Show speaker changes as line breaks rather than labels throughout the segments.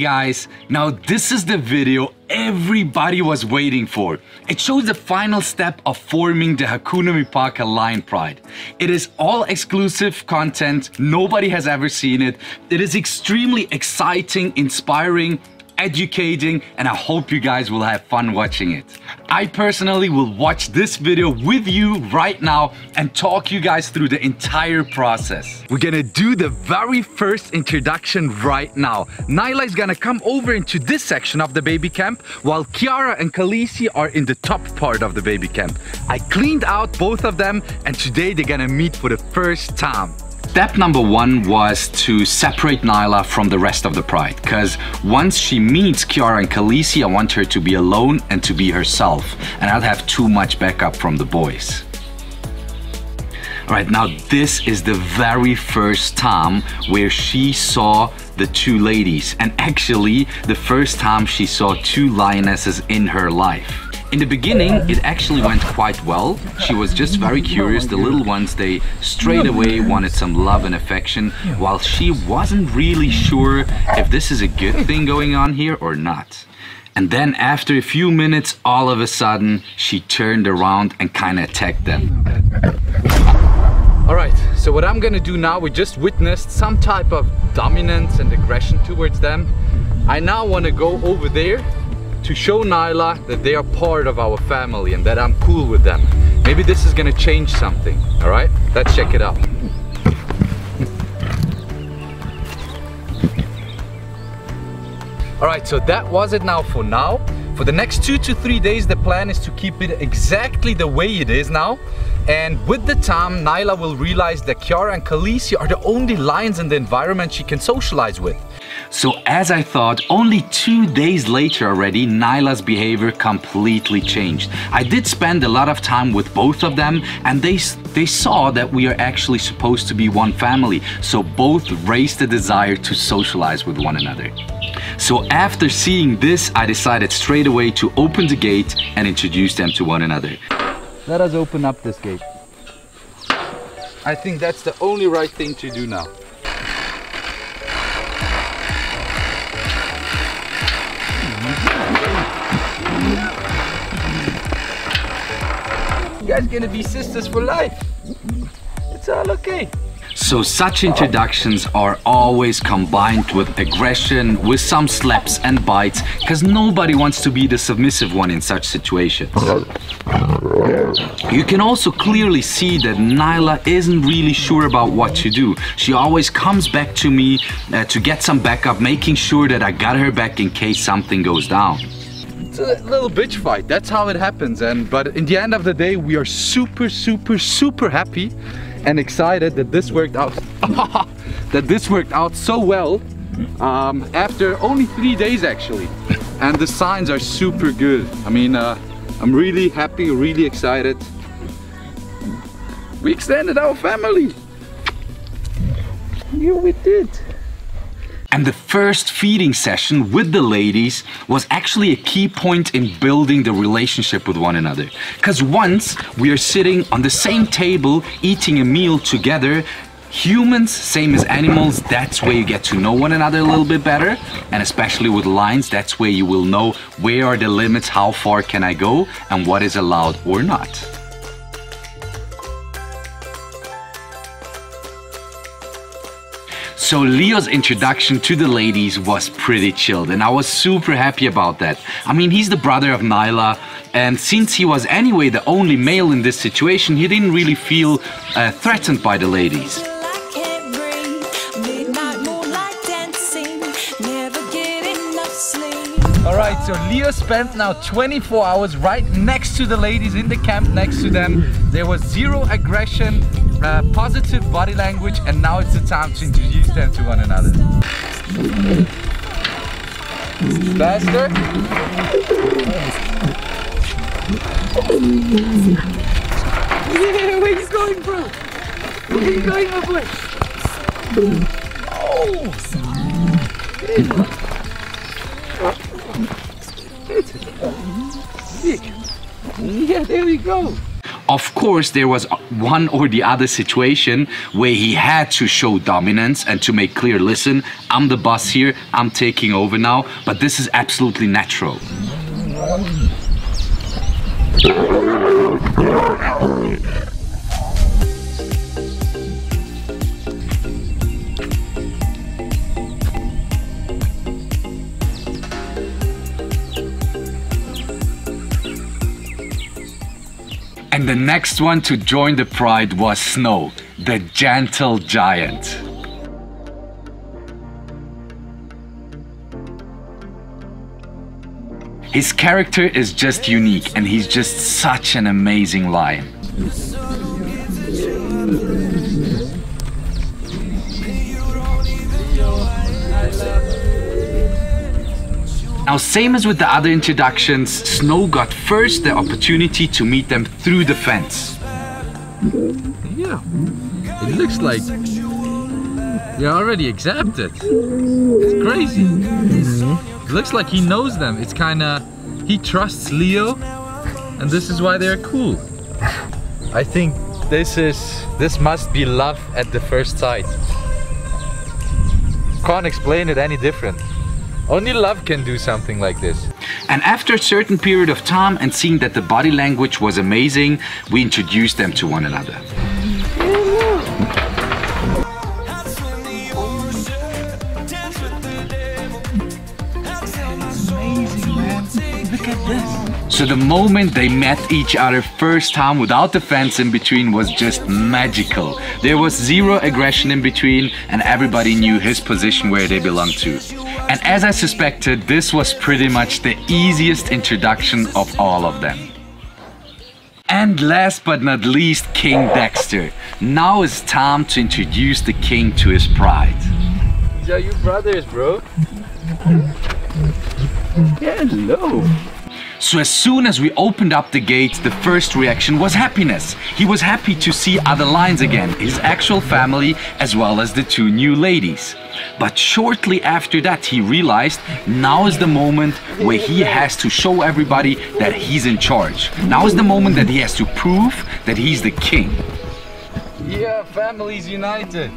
guys, now this is the video everybody was waiting for. It shows the final step of forming the Hakuna Mipaka Lion Pride. It is all exclusive content, nobody has ever seen it. It is extremely exciting, inspiring, educating, and I hope you guys will have fun watching it. I personally will watch this video with you right now and talk you guys through the entire process. We're gonna do the very first introduction right now. Nyla is gonna come over into this section of the baby camp while Kiara and Khaleesi are in the top part of the baby camp. I cleaned out both of them and today they're gonna meet for the first time. Step number one was to separate Nyla from the rest of the pride, because once she meets Kiara and Khaleesi, I want her to be alone and to be herself, and I'll have too much backup from the boys. Alright, now this is the very first time where she saw the two ladies, and actually the first time she saw two lionesses in her life. In the beginning, it actually went quite well. She was just very curious. The little ones, they straight away wanted some love and affection, while she wasn't really sure if this is a good thing going on here or not. And then after a few minutes, all of a sudden, she turned around and kind of attacked them. Alright, so what I'm gonna do now, we just witnessed some type of dominance and aggression towards them. I now want to go over there to show Nyla that they are part of our family and that I'm cool with them. Maybe this is gonna change something, all right? Let's check it out. All right, so that was it now for now. For the next 2 to 3 days, the plan is to keep it exactly the way it is now. And with the time, Nyla will realize that Kiara and Khaleesi are the only lions in the environment she can socialize with. So as I thought, only 2 days later already, Nyla's behavior completely changed. I did spend a lot of time with both of them, and they saw that we are actually supposed to be one family. So both raised the desire to socialize with one another. So after seeing this, I decided straight away to open the gate and introduce them to one another. Let us open up this gate. I think that's the only right thing to do now. You guys gonna be sisters for life. It's all okay. So such introductions are always combined with aggression, with some slaps and bites, because nobody wants to be the submissive one in such situations. You can also clearly see that Nyla isn't really sure about what to do. She always comes back to me to get some backup, making sure that I got her back in case something goes down. It's a little bitch fight, that's how it happens. But in the end of the day, we are super happy and excited that this worked out so well after only 3 days actually, and the signs are super good. I mean, I'm really happy, really excited. We extended our family. Yeah, we did. And the first feeding session with the ladies was actually a key point in building the relationship with one another. Because once we are sitting on the same table eating a meal together, humans, same as animals, that's where you get to know one another a little bit better. And especially with lions, that's where you will know where are the limits, how far can I go, and what is allowed or not. So Leo's introduction to the ladies was pretty chilled, and I was super happy about that. I mean, he's the brother of Nyla, and since he was anyway the only male in this situation, he didn't really feel threatened by the ladies. Alright, so Leo spent now 24 hours right next to the ladies in the camp next to them. There was zero aggression, positive body language, and now it's the time to introduce them to one another. Faster. Yeah, where you going, bro? Where you going, my boy? Oh! Yeah, there we go. Of course, there was one or the other situation where he had to show dominance and to make clear, listen, I'm the boss here, I'm taking over now, but this is absolutely natural. And the next one to join the pride was Snow, the gentle giant. His character is just unique and he's just such an amazing lion. Now, same as with the other introductions, Snow got first the opportunity to meet them through the fence.
Yeah, it looks like you're already accepted. It's crazy. It looks like he knows them. It's kinda, he trusts Leo, and this is why they're cool. I think this must be love at the first sight. Can't explain it any different. Only love can do something like this.
And after a certain period of time and seeing that the body language was amazing, we introduced them to one another. Amazing, man. Look at this. So the moment they met each other first time without the fence in between was just magical. There was zero aggression in between and everybody knew his position where they belonged to. And as I suspected, this was pretty much the easiest introduction of all of them. And last but not least, King Dexter. Now it's time to introduce the king to his pride.
These are your brothers, bro. Hello.
So as soon as we opened up the gate, the first reaction was happiness. He was happy to see other lions again, his actual family, as well as the two new ladies. But shortly after that, he realized now is the moment where he has to show everybody that he's in charge. Now is the moment that he has to prove that he's the king.
Yeah, families united.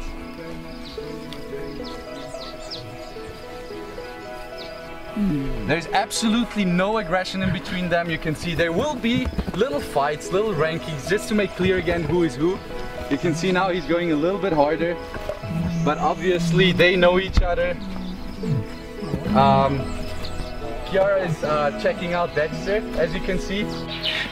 There's absolutely no aggression in between them. You can see there will be little fights, little rankings, just to make clear again who is who. You can see now he's going a little bit harder, but obviously they know each other. Kiara is checking out Dexter, as you can see.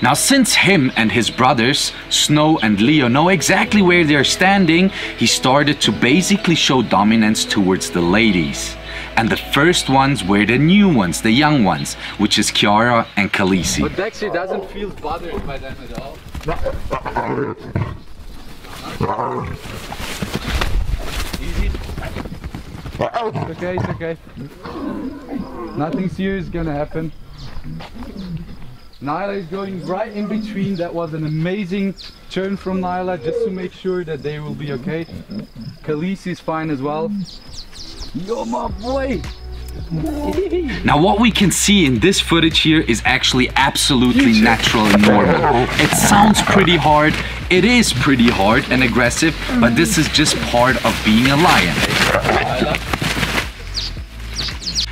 Now, since him and his brothers, Snow and Leo, know exactly where they're standing, he started to basically show dominance towards the ladies. And the first ones were the new ones, the young ones, which is Kiara and Khaleesi.
But Dexter doesn't feel bothered by them at all. Easy. It's okay, it's okay. Nothing serious is gonna happen. Nyla is going right in between. That was an amazing turn from Nyla, just to make sure that they will be okay. Khaleesi is fine as well. You're my boy!
Now what we can see in this footage here is actually absolutely natural and normal. It sounds pretty hard, it is pretty hard and aggressive, but this is just part of being a lion.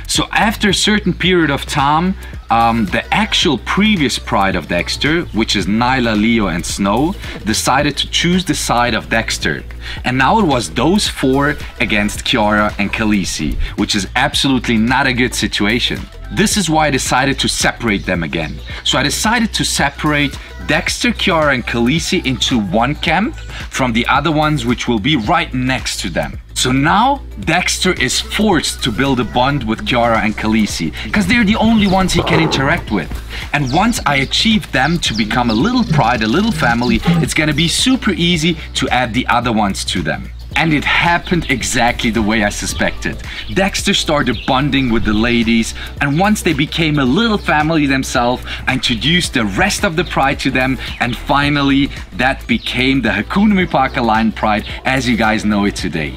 So after a certain period of time, the actual previous pride of Dexter, which is Nyla, Leo and Snow, decided to choose the side of Dexter. And now it was those four against Kiara and Khaleesi, which is absolutely not a good situation. This is why I decided to separate them again. So I decided to separate Dexter, Kiara and Khaleesi into one camp from the other ones which will be right next to them. So now Dexter is forced to build a bond with Kiara and Khaleesi because they're the only ones he can interact with. And once I achieve them to become a little pride, a little family, it's gonna be super easy to add the other ones to them. And it happened exactly the way I suspected. Dexter started bonding with the ladies, and once they became a little family themselves, I introduced the rest of the pride to them, and finally that became the Hakuna Matata Lion Pride as you guys know it today.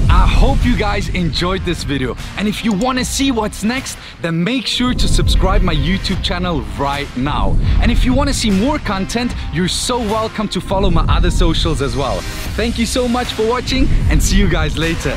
I hope you guys enjoyed this video. And if you want to see what's next, then make sure to subscribe my YouTube channel right now. And if you want to see more content, you're so welcome to follow my other socials as well. Thank you so much for watching and see you guys later.